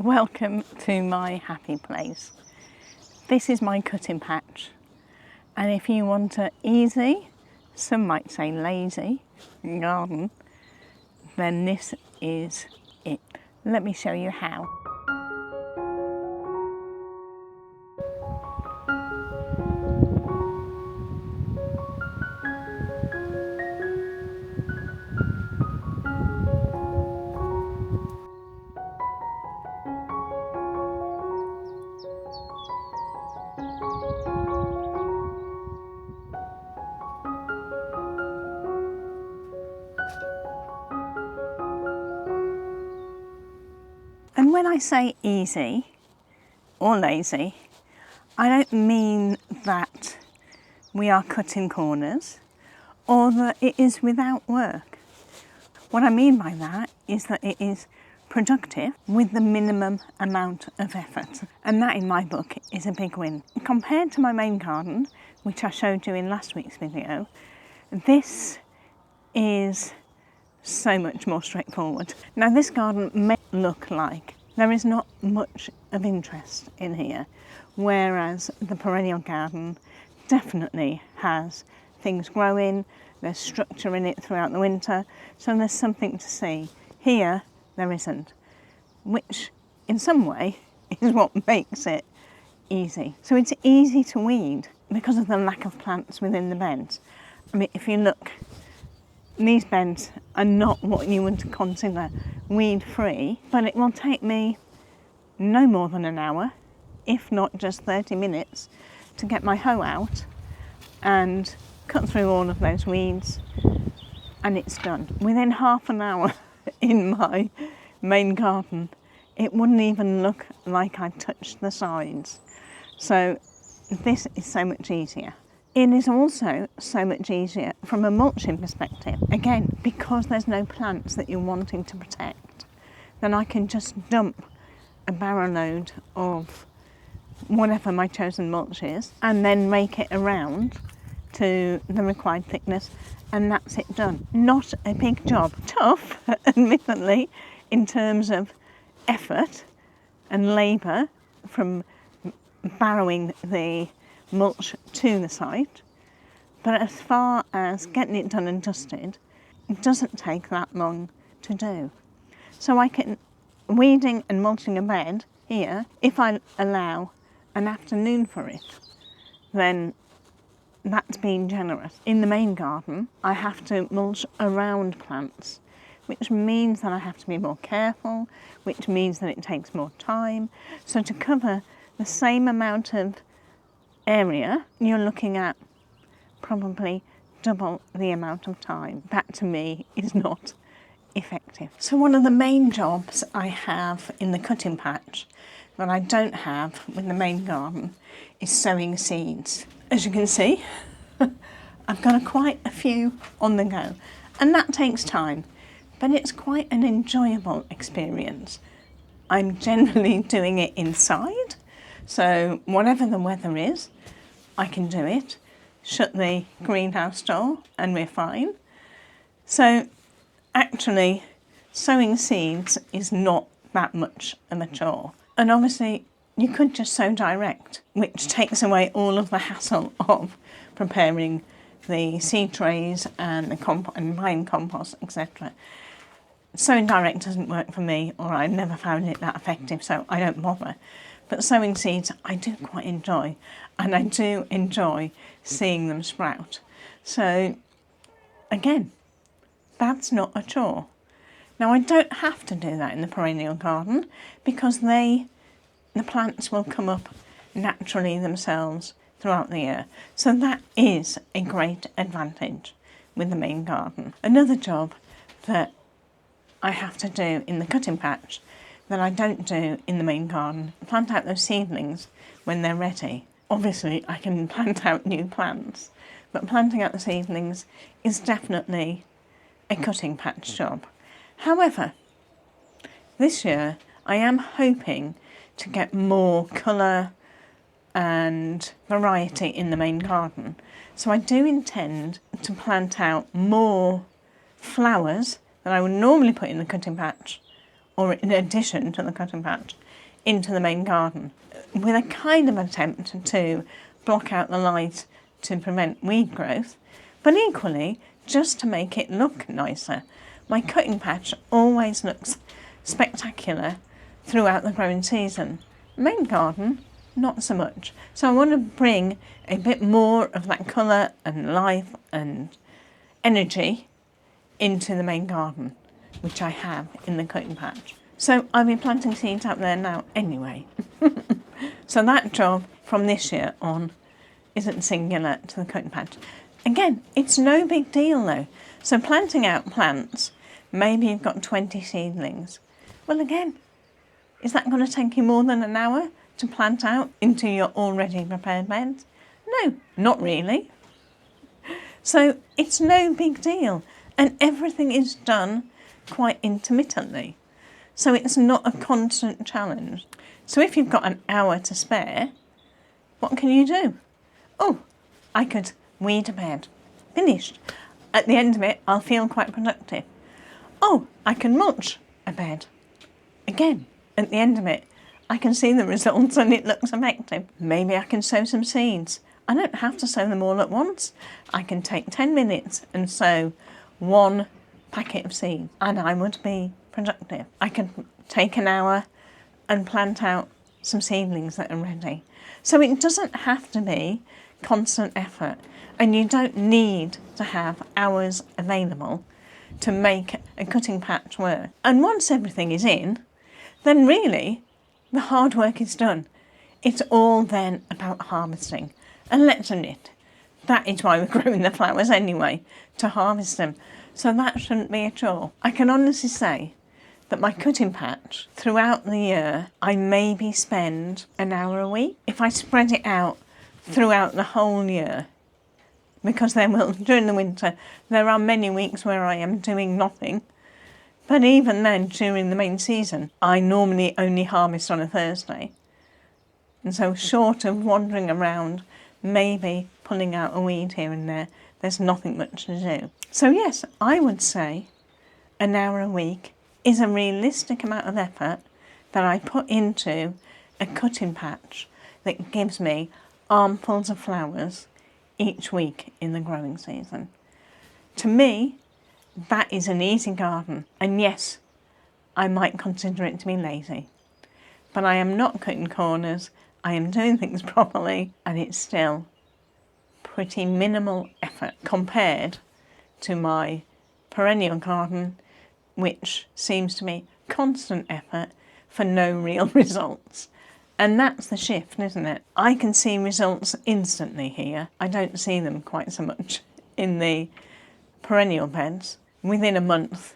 Welcome to my happy place. This is my cutting patch, and if you want an easy, some might say lazy, garden, then this is it. Let me show you how. And when I say easy or lazy, I don't mean that we are cutting corners or that it is without work. What I mean by that is that it is productive with the minimum amount of effort. And that in my book is a big win. Compared to my main garden, which I showed you in last week's video, this is so much more straightforward. Now this garden may look like there is not much of interest in here, whereas the perennial garden definitely has things growing, there's structure in it throughout the winter, so there's something to see. Here there isn't, which in some way is what makes it easy. So it's easy to weed because of the lack of plants within the beds. I mean, if you look, these beds are not what you would consider weed free, but it will take me no more than an hour, if not just 30 minutes, to get my hoe out and cut through all of those weeds, and it's done. Within half an hour in my main garden, it wouldn't even look like I touched the sides. So this is so much easier. It is also so much easier from a mulching perspective. Again, because there's no plants that you're wanting to protect, then I can just dump a barrow load of whatever my chosen mulch is and then rake it around to the required thickness, and that's it done. Not a big job. Tough, admittedly, in terms of effort and labour from barrowing the mulch to the site, but as far as getting it done and dusted, it doesn't take that long to do. So I can, weeding and mulching a bed here, if I allow an afternoon for it, then that's being generous. In the main garden, I have to mulch around plants, which means that I have to be more careful, which means that it takes more time. So to cover the same amount of area, you're looking at probably double the amount of time. That to me is not effective. So one of the main jobs I have in the cutting patch that I don't have with the main garden is sowing seeds. As you can see, I've got quite a few on the go, and that takes time, but it's quite an enjoyable experience. I'm generally doing it inside, so whatever the weather is, I can do it. Shut the greenhouse door and we're fine. So actually, sowing seeds is not that much of a chore. And obviously, you could just sow direct, which takes away all of the hassle of preparing the seed trays and and buying compost, etc. Sowing direct doesn't work for me, or I never found it that effective, so I don't bother. But sowing seeds I do quite enjoy, and I do enjoy seeing them sprout. So again, that's not a chore. Now I don't have to do that in the perennial garden because the plants will come up naturally themselves throughout the year. So that is a great advantage with the main garden. Another job that I have to do in the cutting patch that I don't do in the main garden, plant out those seedlings when they're ready. Obviously I can plant out new plants, but planting out the seedlings is definitely a cutting patch job. However, this year I am hoping to get more colour and variety in the main garden. So I do intend to plant out more flowers that I would normally put in the cutting patch or in addition to the cutting patch, into the main garden, with a kind of attempt to block out the light to prevent weed growth, but equally just to make it look nicer. My cutting patch always looks spectacular throughout the growing season. Main garden, not so much. So I want to bring a bit more of that colour and life and energy into the main garden, which I have in the cutting patch. So I'll be planting seeds out there now anyway. So that job from this year on isn't singular to the cutting patch. Again, it's no big deal though. So planting out plants, maybe you've got 20 seedlings. Well again, is that going to take you more than an hour to plant out into your already prepared beds? No, not really. So it's no big deal, and everything is done quite intermittently. So it's not a constant challenge. So if you've got an hour to spare, what can you do? Oh, I could weed a bed. Finished. At the end of it, I'll feel quite productive. Oh, I can mulch a bed. Again, at the end of it, I can see the results and it looks effective. Maybe I can sow some seeds. I don't have to sow them all at once. I can take 10 minutes and sow one packet of seeds and I would be productive. I can take an hour and plant out some seedlings that are ready. So it doesn't have to be constant effort, and you don't need to have hours available to make a cutting patch work. And once everything is in, then really the hard work is done. It's all then about harvesting. And let's admit, that is why we're growing the flowers anyway, to harvest them. So that shouldn't be a chore. I can honestly say that my cutting patch, throughout the year, I maybe spend an hour a week. If I spread it out throughout the whole year, because during the winter, there are many weeks where I am doing nothing. But even then, during the main season, I normally only harvest on a Thursday. And so short of wandering around, maybe pulling out a weed here and there, there's nothing much to do. So yes, I would say an hour a week is a realistic amount of effort that I put into a cutting patch that gives me armfuls of flowers each week in the growing season. To me, that is an easy garden, and yes, I might consider it to be lazy, but I am not cutting corners, I am doing things properly, and it's still pretty minimal effort compared to my perennial garden, which seems to be constant effort for no real results. And that's the shift, isn't it? I can see results instantly here. I don't see them quite so much in the perennial beds. Within a month,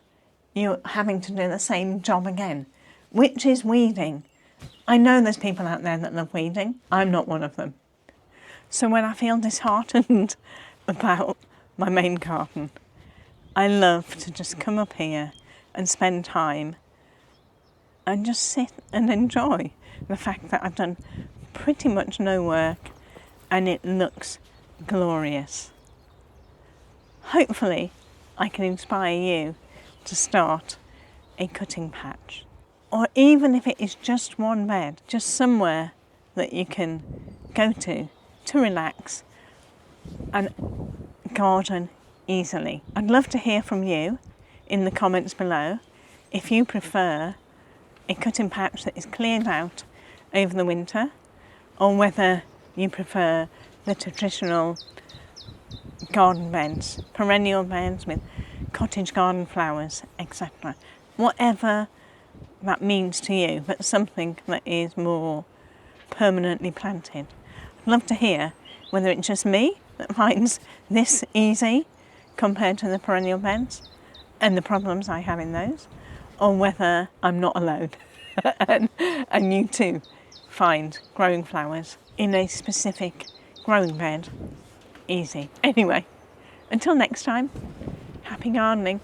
you're having to do the same job again, which is weeding. I know there's people out there that love weeding. I'm not one of them. So when I feel disheartened about my main garden, I love to just come up here and spend time and just sit and enjoy the fact that I've done pretty much no work and it looks glorious. Hopefully I can inspire you to start a cutting patch, or even if it is just one bed, just somewhere that you can go to relax and garden easily. I'd love to hear from you in the comments below if you prefer a cutting patch that is cleared out over the winter, or whether you prefer the traditional garden beds, perennial beds with cottage garden flowers, etc. Whatever that means to you, but something that is more permanently planted. I'd love to hear whether it's just me that finds this easy compared to the perennial beds and the problems I have in those, or whether I'm not alone and you too find growing flowers in a specific growing bed easy. Anyway, until next time, happy gardening.